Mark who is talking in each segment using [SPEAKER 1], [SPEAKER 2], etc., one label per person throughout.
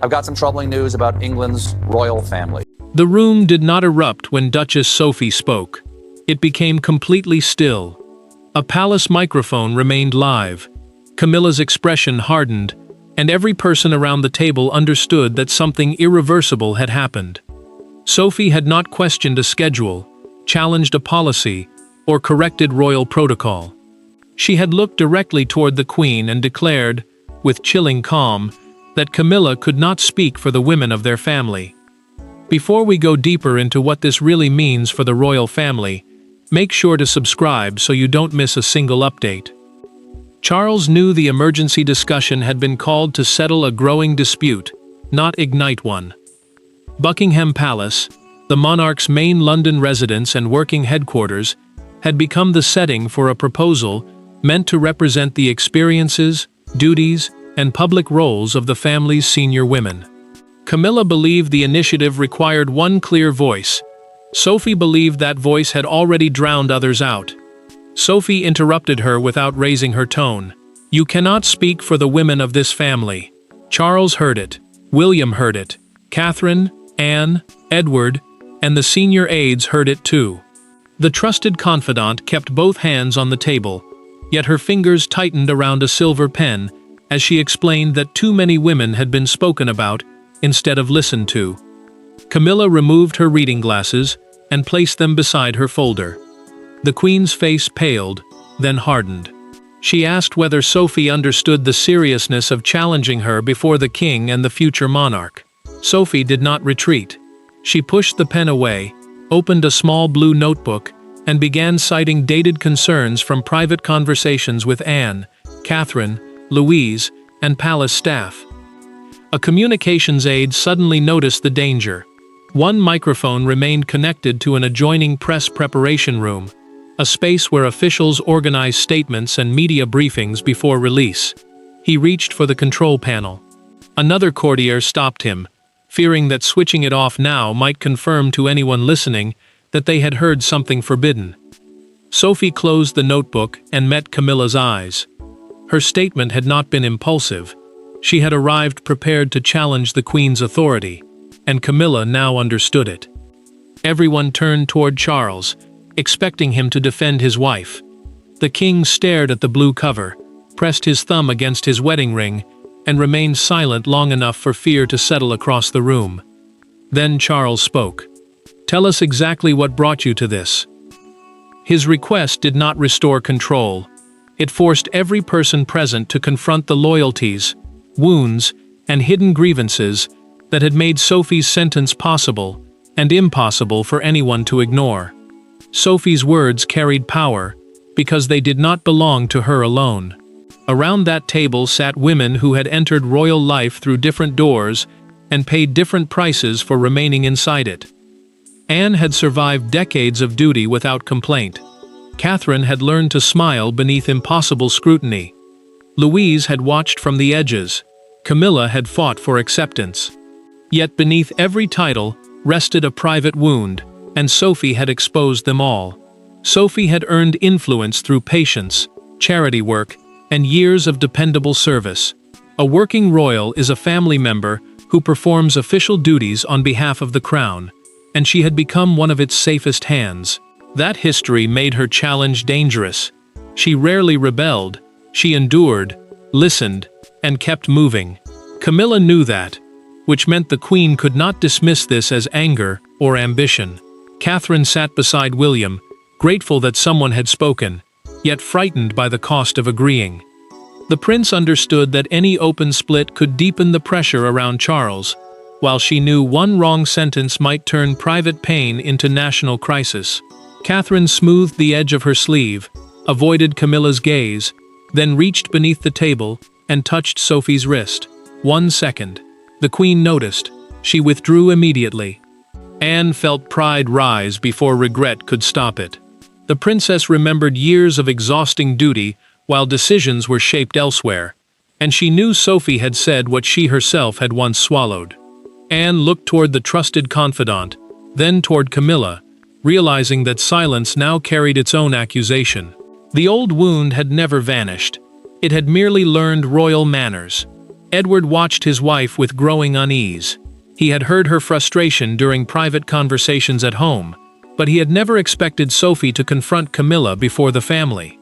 [SPEAKER 1] I've got some troubling news about England's royal family.
[SPEAKER 2] The room did not erupt when Duchess Sophie spoke. It became completely still. A palace microphone remained live. Camilla's expression hardened, and every person around the table understood that something irreversible had happened. Sophie had not questioned a schedule, challenged a policy, or corrected royal protocol. She had looked directly toward the Queen and declared, with chilling calm, that Camilla could not speak for the women of their family. Before we go deeper into what this really means for the royal family, make sure to subscribe so you don't miss a single update. Charles knew the emergency discussion had been called to settle a growing dispute, not ignite one. Buckingham Palace, the monarch's main London residence and working headquarters, had become the setting for a proposal meant to represent the experiences, duties, and public roles of the family's senior women. Camilla believed the initiative required one clear voice. Sophie believed that voice had already drowned others out. Sophie interrupted her without raising her tone. "You cannot speak for the women of this family." Charles heard it. William heard it. Catherine, Anne, Edward, and the senior aides heard it too. The trusted confidant kept both hands on the table, yet her fingers tightened around a silver pen as she explained that too many women had been spoken about instead of listened to. Camilla removed her reading glasses and placed them beside her folder. The Queen's face paled, then hardened. She asked whether Sophie understood the seriousness of challenging her before the king and the future monarch. Sophie did not retreat. She pushed the pen away, opened a small blue notebook, and began citing dated concerns from private conversations with Anne, Catherine, Louise, and palace staff. A communications aide suddenly noticed the danger. One microphone remained connected to an adjoining press preparation room, a space where officials organized statements and media briefings before release. He reached for the control panel. Another courtier stopped him, fearing that switching it off now might confirm to anyone listening that they had heard something forbidden. Sophie closed the notebook and met Camilla's eyes. Her statement had not been impulsive. She had arrived prepared to challenge the Queen's authority, and Camilla now understood it. Everyone turned toward Charles, expecting him to defend his wife. The king stared at the blue cover, pressed his thumb against his wedding ring, and remained silent long enough for fear to settle across the room. Then Charles spoke. "Tell us exactly what brought you to this." His request did not restore control. It forced every person present to confront the loyalties, wounds, and hidden grievances that had made Sophie's sentence possible and impossible for anyone to ignore. Sophie's words carried power because they did not belong to her alone. Around that table sat women who had entered royal life through different doors and paid different prices for remaining inside it. Anne had survived decades of duty without complaint. Catherine had learned to smile beneath impossible scrutiny. Louise had watched from the edges. Camilla had fought for acceptance. Yet beneath every title rested a private wound, and Sophie had exposed them all. Sophie had earned influence through patience, charity work, and years of dependable service. A working royal is a family member who performs official duties on behalf of the crown, and she had become one of its safest hands. That history made her challenge dangerous. She rarely rebelled. She endured, listened, and kept moving. Camilla knew that, which meant the Queen could not dismiss this as anger or ambition. Catherine sat beside William, grateful that someone had spoken, yet frightened by the cost of agreeing. The prince understood that any open split could deepen the pressure around Charles, while she knew one wrong sentence might turn private pain into national crisis. Catherine smoothed the edge of her sleeve, avoided Camilla's gaze, then reached beneath the table and touched Sophie's wrist. 1 second. The Queen noticed. She withdrew immediately. Anne felt pride rise before regret could stop it. The princess remembered years of exhausting duty while decisions were shaped elsewhere, and she knew Sophie had said what she herself had once swallowed. Anne looked toward the trusted confidant, then toward Camilla, realizing that silence now carried its own accusation. The old wound had never vanished. It had merely learned royal manners. Edward watched his wife with growing unease. He had heard her frustration during private conversations at home, but he had never expected Sophie to confront Camilla before the family.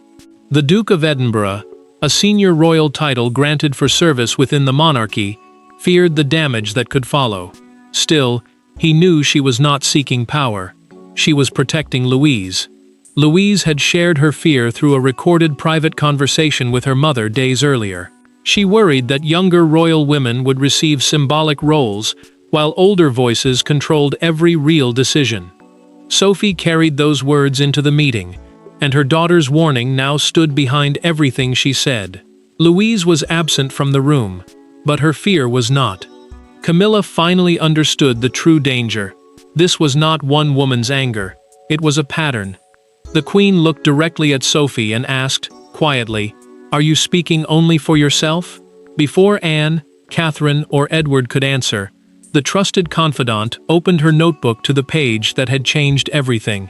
[SPEAKER 2] The Duke of Edinburgh, a senior royal title granted for service within the monarchy, feared the damage that could follow. Still, he knew she was not seeking power. She was protecting Louise. Louise had shared her fear through a recorded private conversation with her mother days earlier. She worried that younger royal women would receive symbolic roles, while older voices controlled every real decision. Sophie carried those words into the meeting, and her daughter's warning now stood behind everything she said. Louise was absent from the room, but her fear was not. Camilla finally understood the true danger. This was not one woman's anger. It was a pattern. The Queen looked directly at Sophie and asked, quietly, "Are you speaking only for yourself?" Before Anne, Catherine, or Edward could answer, the trusted confidant opened her notebook to the page that had changed everything.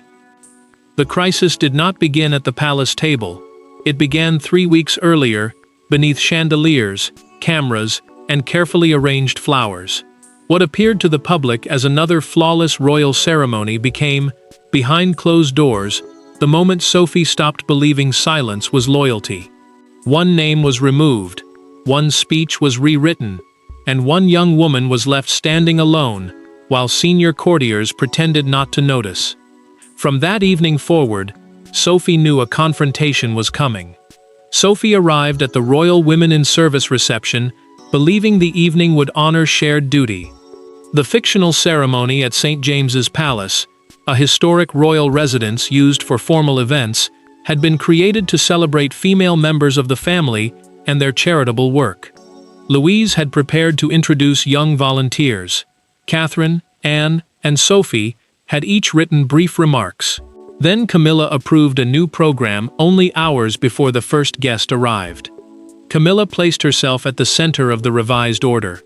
[SPEAKER 2] The crisis did not begin at the palace table. It began 3 weeks earlier, beneath chandeliers, cameras, and carefully arranged flowers. What appeared to the public as another flawless royal ceremony became, behind closed doors, the moment Sophie stopped believing silence was loyalty. One name was removed, one speech was rewritten, and one young woman was left standing alone, while senior courtiers pretended not to notice. From that evening forward, Sophie knew a confrontation was coming. Sophie arrived at the Royal Women in Service reception, believing the evening would honor shared duty. The fictional ceremony at St. James's Palace, a historic royal residence used for formal events, had been created to celebrate female members of the family and their charitable work. Louise had prepared to introduce young volunteers. Catherine, Anne, and Sophie had each written brief remarks. Then Camilla approved a new program only hours before the first guest arrived. Camilla placed herself at the center of the revised order.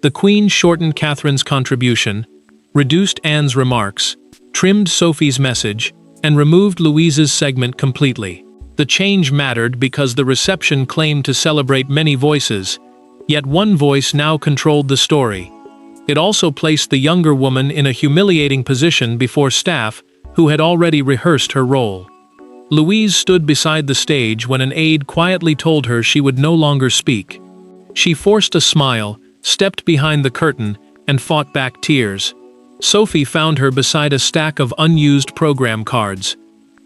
[SPEAKER 2] The Queen shortened Catherine's contribution, reduced Anne's remarks, trimmed Sophie's message, and removed Louise's segment completely. The change mattered because the reception claimed to celebrate many voices, yet one voice now controlled the story. It also placed the younger woman in a humiliating position before staff who had already rehearsed her role. Louise stood beside the stage when an aide quietly told her she would no longer speak. She forced a smile, stepped behind the curtain, and fought back tears. Sophie found her beside a stack of unused program cards.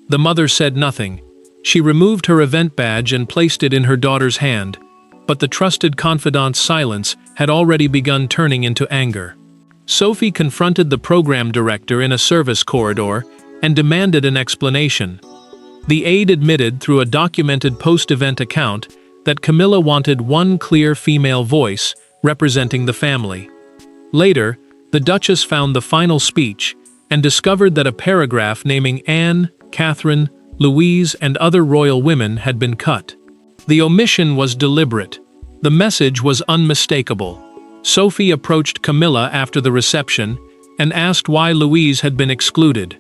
[SPEAKER 2] The mother said nothing. She removed her event badge and placed it in her daughter's hand, but the trusted confidant's silence had already begun turning into anger. Sophie confronted the program director in a service corridor and demanded an explanation. The aide admitted through a documented post-event account that Camilla wanted one clear female voice representing the family. Later, the Duchess found the final speech and discovered that a paragraph naming Anne, Catherine, Louise, and other royal women had been cut. The omission was deliberate. The message was unmistakable. Sophie approached Camilla after the reception and asked why Louise had been excluded.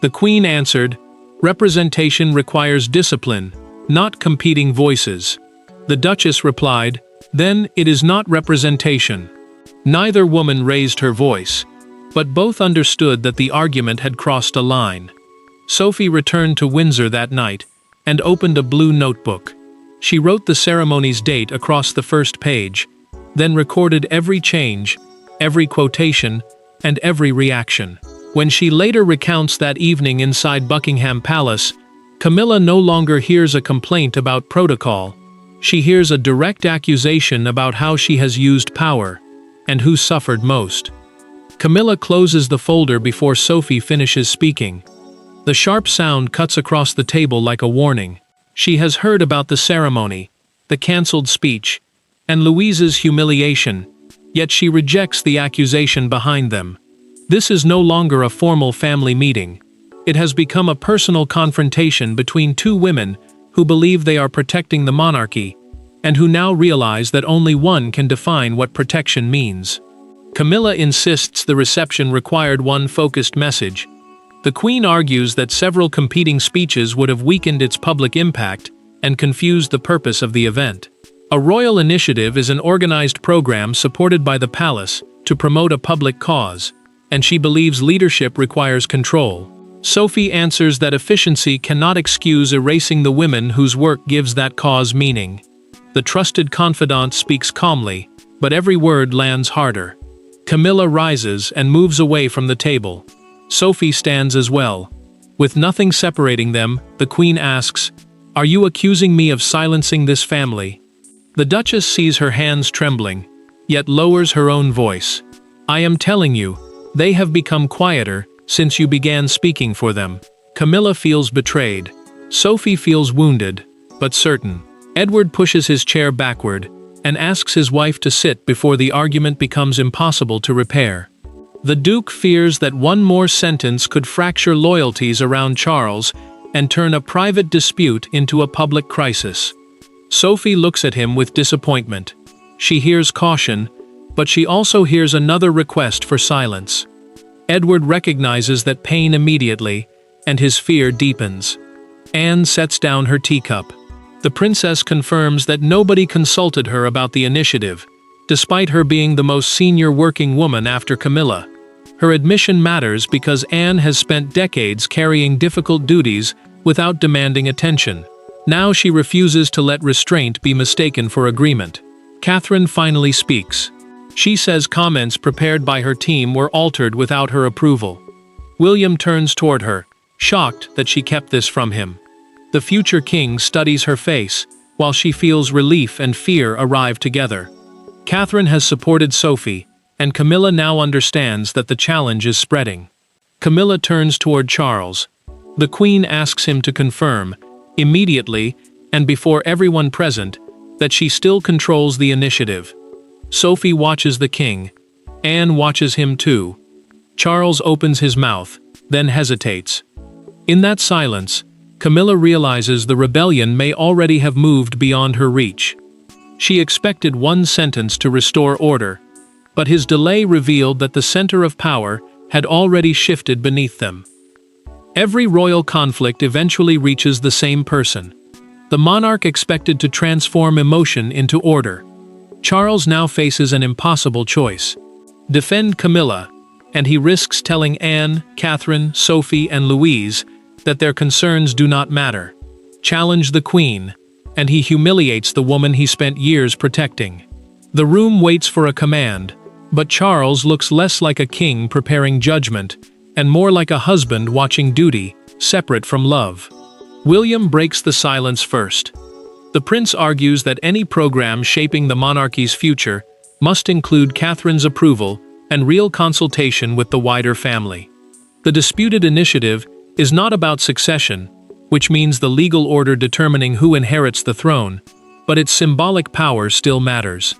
[SPEAKER 2] The Queen answered, "Representation requires discipline, not competing voices." The Duchess replied, "Then it is not representation." Neither woman raised her voice, but both understood that the argument had crossed a line. Sophie returned to Windsor that night and opened a blue notebook. She wrote the ceremony's date across the first page, then recorded every change, every quotation, and every reaction. When she later recounts that evening inside Buckingham Palace, Camilla no longer hears a complaint about protocol. She hears a direct accusation about how she has used power, and who suffered most. Camilla closes the folder before Sophie finishes speaking. The sharp sound cuts across the table like a warning. She has heard about the ceremony, the cancelled speech, and Louise's humiliation, yet she rejects the accusation behind them. This is no longer a formal family meeting. It has become a personal confrontation between two women who believe they are protecting the monarchy, and who now realize that only one can define what protection means. Camilla insists the reception required one focused message. The Queen argues that several competing speeches would have weakened its public impact and confused the purpose of the event. A royal initiative is an organized program supported by the palace to promote a public cause, and she believes leadership requires control. Sophie answers that efficiency cannot excuse erasing the women whose work gives that cause meaning. The trusted confidant speaks calmly, but every word lands harder. Camilla rises and moves away from the table. Sophie stands as well. With nothing separating them, the Queen asks, "Are you accusing me of silencing this family?" The Duchess sees her hands trembling, yet lowers her own voice. "I am telling you, they have become quieter since you began speaking for them." Camilla feels betrayed. Sophie feels wounded, but certain. Edward pushes his chair backward and asks his wife to sit before the argument becomes impossible to repair. The Duke fears that one more sentence could fracture loyalties around Charles and turn a private dispute into a public crisis. Sophie looks at him with disappointment. She hears caution, but she also hears another request for silence. Edward recognizes that pain immediately, and his fear deepens. Anne sets down her teacup. The princess confirms that nobody consulted her about the initiative, despite her being the most senior working woman after Camilla. Her admission matters because Anne has spent decades carrying difficult duties without demanding attention. Now she refuses to let restraint be mistaken for agreement. Catherine finally speaks. She says comments prepared by her team were altered without her approval. William turns toward her, shocked that she kept this from him. The future king studies her face, while she feels relief and fear arrive together. Catherine has supported Sophie, and Camilla now understands that the challenge is spreading. Camilla turns toward Charles. The Queen asks him to confirm, immediately, and before everyone present, that she still controls the initiative. Sophie watches the king. Anne watches him too. Charles opens his mouth, then hesitates. In that silence, Camilla realizes the rebellion may already have moved beyond her reach. She expected one sentence to restore order, but his delay revealed that the center of power had already shifted beneath them. Every royal conflict eventually reaches the same person. The monarch expected to transform emotion into order. Charles now faces an impossible choice. Defend Camilla, and he risks telling Anne, Catherine, Sophie, and Louise that their concerns do not matter. Challenge the Queen, and he humiliates the woman he spent years protecting. The room waits for a command, but Charles looks less like a king preparing judgment, and more like a husband watching duty, separate from love. William breaks the silence first. The prince argues that any program shaping the monarchy's future must include Catherine's approval and real consultation with the wider family. The disputed initiative is not about succession, which means the legal order determining who inherits the throne, but its symbolic power still matters.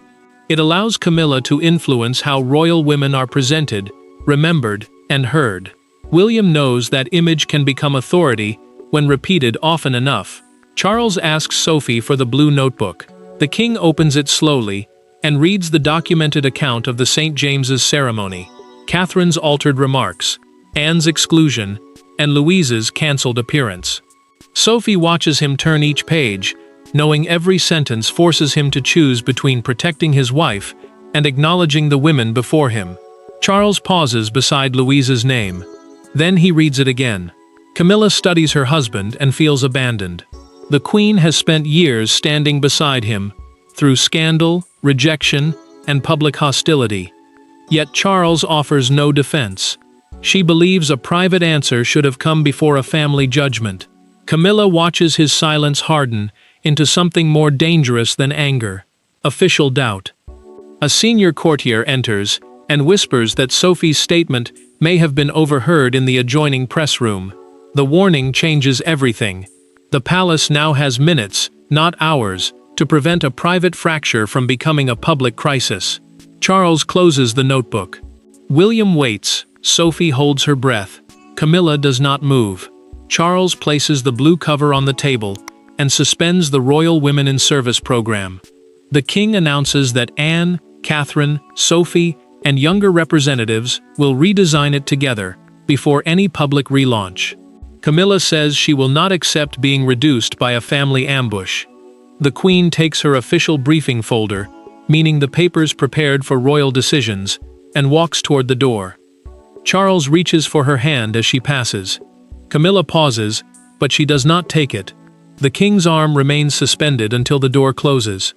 [SPEAKER 2] It allows Camilla to influence how royal women are presented, remembered, and heard. William knows that image can become authority when repeated often enough. Charles asks Sophie for the blue notebook. The king opens it slowly and reads the documented account of the St. James's ceremony, Catherine's altered remarks, Anne's exclusion, and Louise's cancelled appearance. Sophie watches him turn each page, knowing every sentence forces him to choose between protecting his wife and acknowledging the women before him. Charles pauses beside Louise's name. Then he reads it again. Camilla studies her husband and feels abandoned. The Queen has spent years standing beside him, through scandal, rejection, and public hostility. Yet Charles offers no defense. She believes a private answer should have come before a family judgment. Camilla watches his silence harden into something more dangerous than anger, official doubt. A senior courtier enters and whispers that Sophie's statement may have been overheard in the adjoining press room. The warning changes everything. The palace now has minutes, not hours, to prevent a private fracture from becoming a public crisis. Charles closes the notebook. William waits. Sophie holds her breath. Camilla does not move. Charles places the blue cover on the table and suspends the Royal Women in Service program. The king announces that Anne, Catherine, Sophie, and younger representatives will redesign it together before any public relaunch. Camilla says she will not accept being reduced by a family ambush. The Queen takes her official briefing folder, meaning the papers prepared for royal decisions, and walks toward the door. Charles reaches for her hand as she passes. Camilla pauses, but she does not take it. The king's arm remains suspended until the door closes.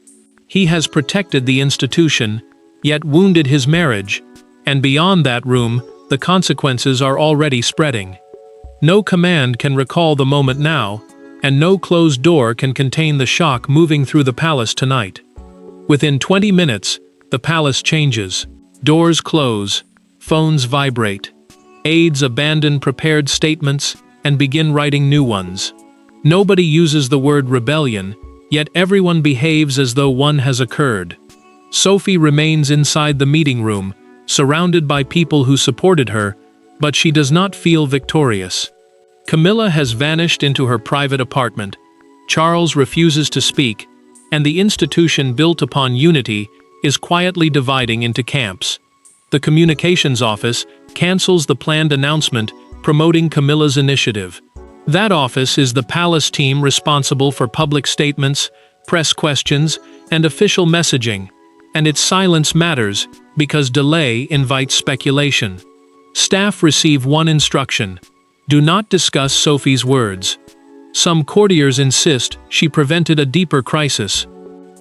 [SPEAKER 2] He has protected the institution, yet wounded his marriage, and beyond that room, the consequences are already spreading. No command can recall the moment now, and no closed door can contain the shock moving through the palace tonight. Within 20 minutes, the palace changes. Doors close, phones vibrate. Aides abandon prepared statements and begin writing new ones. Nobody uses the word rebellion, yet everyone behaves as though one has occurred. Sophie remains inside the meeting room, surrounded by people who supported her, but she does not feel victorious. Camilla has vanished into her private apartment. Charles refuses to speak, and the institution built upon unity is quietly dividing into camps. The communications office cancels the planned announcement promoting Camilla's initiative. That office is the palace team responsible for public statements, press questions, and official messaging, and its silence matters because delay invites speculation. Staff receive one instruction: do not discuss Sophie's words. Some courtiers insist she prevented a deeper crisis.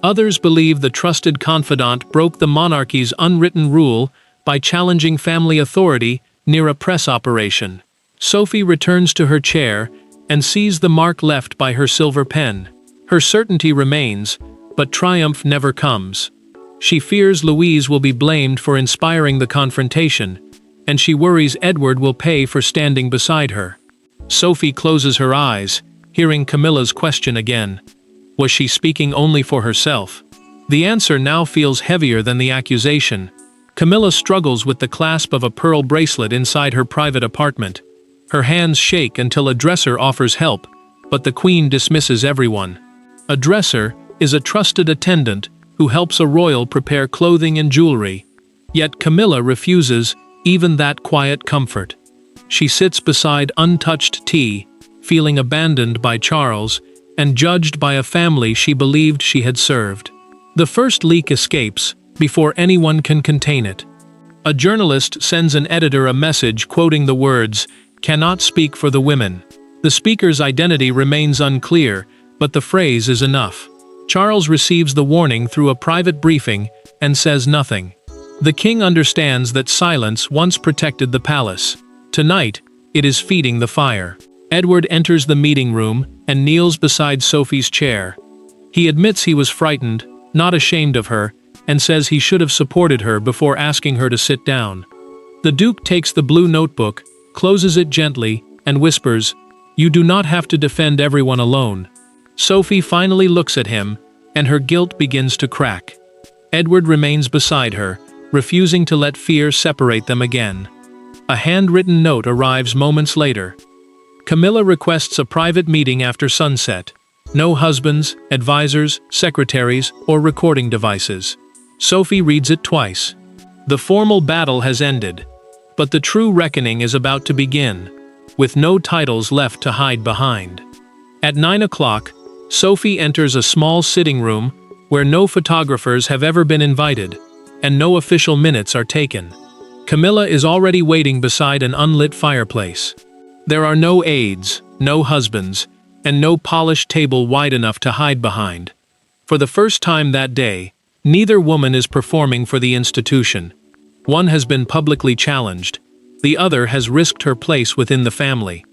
[SPEAKER 2] Others believe the trusted confidant broke the monarchy's unwritten rule by challenging family authority near a press operation. Sophie returns to her chair and sees the mark left by her silver pen. Her certainty remains, but triumph never comes. She fears Louise will be blamed for inspiring the confrontation, and she worries Edward will pay for standing beside her. Sophie closes her eyes, hearing Camilla's question again. Was she speaking only for herself? The answer now feels heavier than the accusation. Camilla struggles with the clasp of a pearl bracelet inside her private apartment. Her hands shake until a dresser offers help, but the Queen dismisses everyone. A dresser is a trusted attendant who helps a royal prepare clothing and jewelry. Yet Camilla refuses even that quiet comfort. She sits beside untouched tea, feeling abandoned by Charles and judged by a family she believed she had served. The first leak escapes before anyone can contain it. A journalist sends an editor a message quoting the words, "Cannot speak for the women." The speaker's identity remains unclear, but the phrase is enough. Charles receives the warning through a private briefing and says nothing. The king understands that silence once protected the palace. Tonight, it is feeding the fire. Edward enters the meeting room and kneels beside Sophie's chair. He admits he was frightened, not ashamed of her, and says he should have supported her before asking her to sit down. The Duke takes the blue notebook, closes it gently, and whispers, "You do not have to defend everyone alone." Sophie finally looks at him, and her guilt begins to crack. Edward remains beside her, refusing to let fear separate them again. A handwritten note arrives moments later. Camilla requests a private meeting after sunset. No husbands, advisors, secretaries, or recording devices. Sophie reads it twice. The formal battle has ended, but the true reckoning is about to begin, with no titles left to hide behind. At 9 o'clock, Sophie enters a small sitting room where no photographers have ever been invited, and no official minutes are taken. Camilla is already waiting beside an unlit fireplace. There are no aides, no husbands, and no polished table wide enough to hide behind. For the first time that day, neither woman is performing for the institution. One has been publicly challenged. The other has risked her place within the family.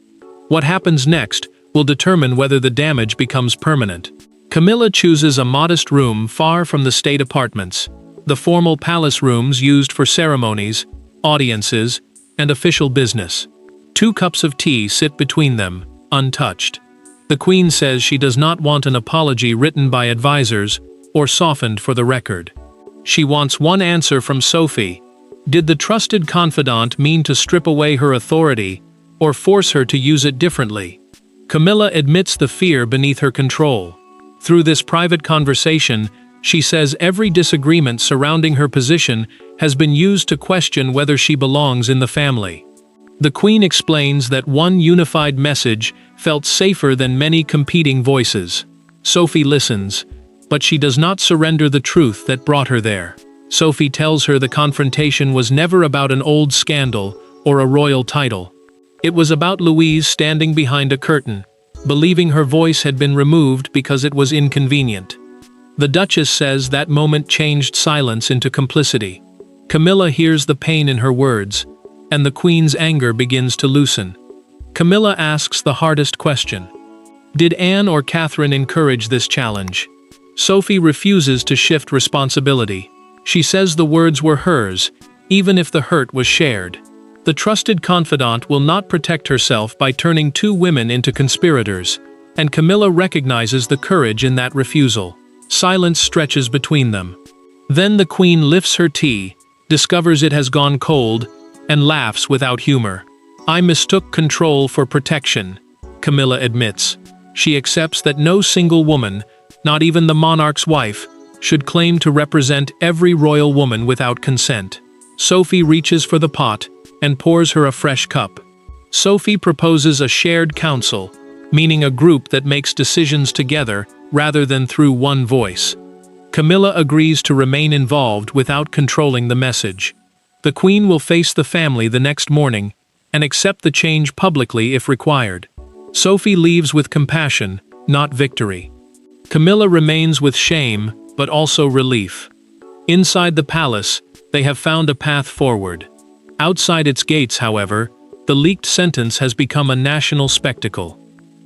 [SPEAKER 2] What happens next will determine whether the damage becomes permanent. Camilla chooses a modest room far from the state apartments, the formal palace rooms used for ceremonies, audiences, and official business. 2 cups of tea sit between them, untouched. The Queen says she does not want an apology written by advisors or softened for the record. She wants one answer from Sophie. Did the trusted confidant mean to strip away her authority or force her to use it differently? Camilla admits the fear beneath her control. Through this private conversation, she says every disagreement surrounding her position has been used to question whether she belongs in the family. The Queen explains that one unified message felt safer than many competing voices. Sophie listens, But she does not surrender the truth that brought her there. Sophie tells her the confrontation was never about an old scandal or a royal title. It was about Louise standing behind a curtain, believing her voice had been removed because it was inconvenient. The Duchess says that moment changed silence into complicity. Camilla hears the pain in her words, and the Queen's anger begins to loosen. Camilla asks the hardest question. Did Anne or Catherine encourage this challenge? Sophie refuses to shift responsibility. She says the words were hers, even if the hurt was shared. The trusted confidant will not protect herself by turning two women into conspirators, and Camilla recognizes the courage in that refusal. Silence stretches between them. Then the Queen lifts her tea, discovers it has gone cold, and laughs without humor. I mistook control for protection, Camilla admits. She accepts that no single woman, not even the monarch's wife, should claim to represent every royal woman without consent. Sophie reaches for the pot and pours her a fresh cup. Sophie proposes a shared council, meaning a group that makes decisions together rather than through one voice. Camilla agrees to remain involved without controlling the message. The Queen will face the family the next morning and accept the change publicly if required. Sophie leaves with compassion, not victory. Camilla remains with shame, but also relief. Inside the palace, they have found a path forward. Outside its gates, however, the leaked sentence has become a national spectacle.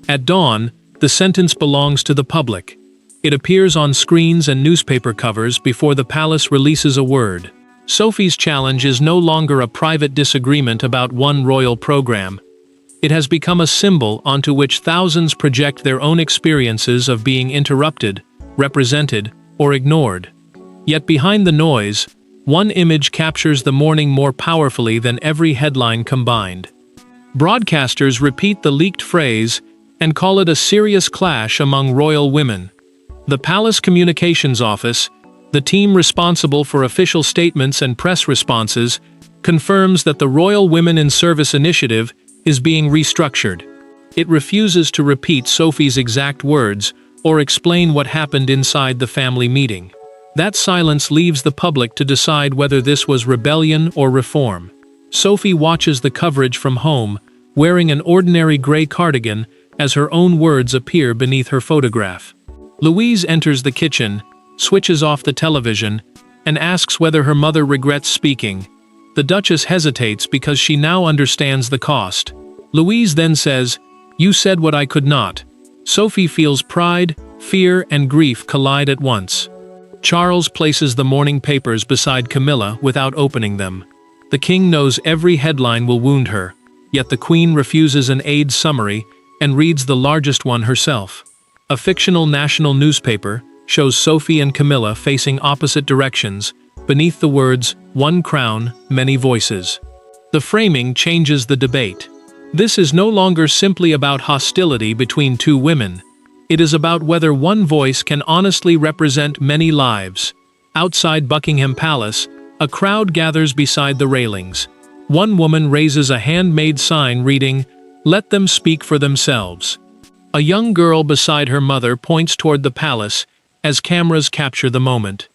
[SPEAKER 2] At dawn, the sentence belongs to the public. It appears on screens and newspaper covers before the palace releases a word. Sophie's challenge is no longer a private disagreement about one royal program. It has become a symbol onto which thousands project their own experiences of being interrupted, represented, or ignored. Yet behind the noise, one image captures the morning more powerfully than every headline combined. Broadcasters repeat the leaked phrase and call it a serious clash among royal women. The Palace Communications Office, the team responsible for official statements and press responses, confirms that the Royal Women in Service initiative is being restructured. It refuses to repeat Sophie's exact words or explain what happened inside the family meeting. That silence leaves the public to decide whether this was rebellion or reform. Sophie watches the coverage from home, wearing an ordinary gray cardigan as her own words appear beneath her photograph. Louise enters the kitchen, switches off the television, and asks whether her mother regrets speaking. The Duchess hesitates because she now understands the cost. Louise then says, "You said what I could not." Sophie feels pride, fear, and grief collide at once. Charles places the morning papers beside Camilla without opening them. The king knows every headline will wound her, yet the Queen refuses an aide summary and reads the largest one herself. A fictional national newspaper shows Sophie and Camilla facing opposite directions, beneath the words, "One crown, many voices." The framing changes the debate. This is no longer simply about hostility between two women. It is about whether one voice can honestly represent many lives. Outside Buckingham Palace, a crowd gathers beside the railings. One woman raises a handmade sign reading, "Let them speak for themselves." A young girl beside her mother points toward the palace as cameras capture the moment.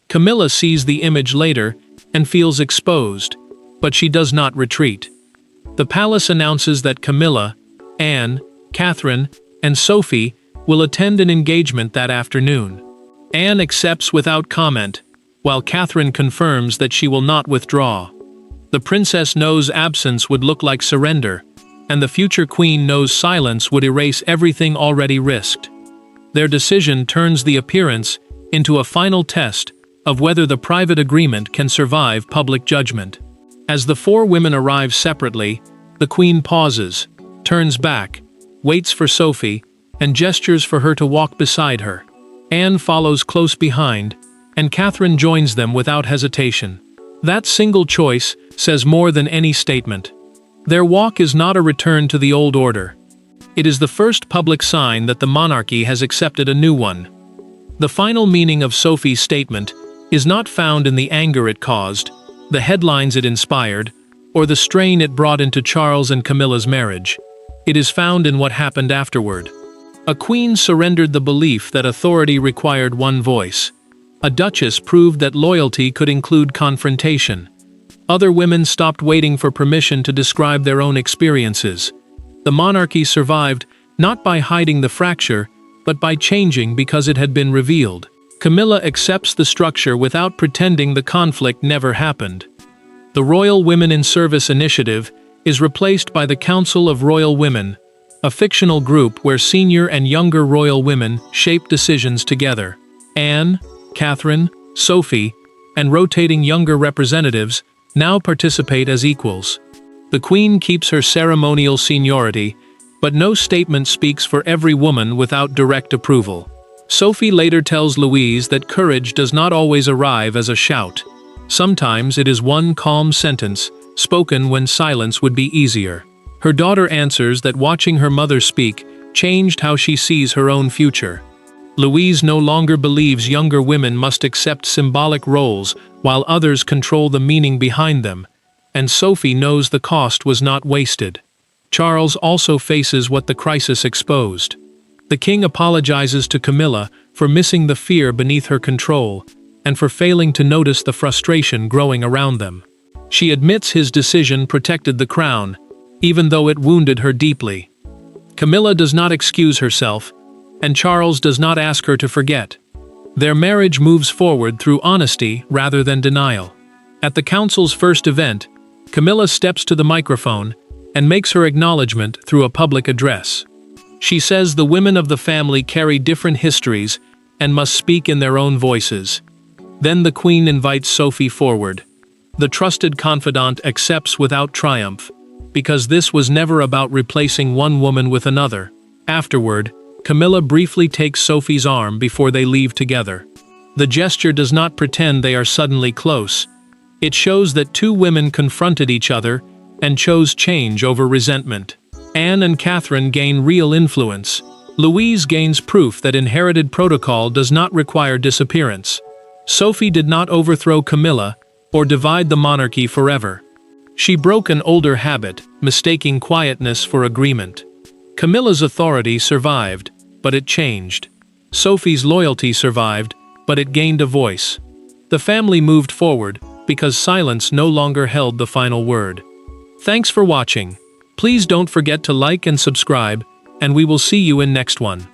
[SPEAKER 2] Camilla sees the image later and feels exposed, but she does not retreat. The palace announces that Camilla, Anne, Catherine, and Sophie will attend an engagement that afternoon. Anne accepts without comment, while Catherine confirms that she will not withdraw. The princess knows absence would look like surrender, and the future queen knows silence would erase everything already risked. Their decision turns the appearance into a final test of whether the private agreement can survive public judgment. As the four women arrive separately, the Queen pauses, turns back, waits for Sophie, and gestures for her to walk beside her. Anne follows close behind, and Catherine joins them without hesitation. That single choice says more than any statement. Their walk is not a return to the old order. It is the first public sign that the monarchy has accepted a new one. The final meaning of Sophie's statement is not found in the anger it caused, the headlines it inspired, or the strain it brought into Charles and Camilla's marriage. It is found in what happened afterward. A queen surrendered the belief that authority required one voice. A duchess proved that loyalty could include confrontation. Other women stopped waiting for permission to describe their own experiences. The monarchy survived not by hiding the fracture, but by changing because it had been revealed. Camilla accepts the structure without pretending the conflict never happened. The Royal Women in Service Initiative is replaced by the Council of Royal Women, a fictional group where senior and younger royal women shape decisions together. Anne, Catherine, Sophie, and rotating younger representatives now participate as equals. The Queen keeps her ceremonial seniority, but no statement speaks for every woman without direct approval. Sophie later tells Louise that courage does not always arrive as a shout. Sometimes it is one calm sentence, spoken when silence would be easier. Her daughter answers that watching her mother speak changed how she sees her own future. Louise no longer believes younger women must accept symbolic roles while others control the meaning behind them, and Sophie knows the cost was not wasted. Charles also faces what the crisis exposed. The king apologizes to Camilla for missing the fear beneath her control and for failing to notice the frustration growing around them. She admits his decision protected the crown, even though it wounded her deeply. Camilla does not excuse herself, and Charles does not ask her to forget. Their marriage moves forward through honesty rather than denial. At the council's first event, Camilla steps to the microphone and makes her acknowledgement through a public address. She says the women of the family carry different histories and must speak in their own voices. Then the Queen invites Sophie forward. The trusted confidant accepts without triumph, because this was never about replacing one woman with another. Afterward, Camilla briefly takes Sophie's arm before they leave together. The gesture does not pretend they are suddenly close. It shows that two women confronted each other and chose change over resentment. Anne and Catherine gain real influence. Louise gains proof that inherited protocol does not require disappearance. Sophie did not overthrow Camilla or divide the monarchy forever. She broke an older habit, mistaking quietness for agreement. Camilla's authority survived, but it changed. Sophie's loyalty survived, but it gained a voice. The family moved forward because silence no longer held the final word. Thanks for watching. Please don't forget to like and subscribe, and we will see you in next one.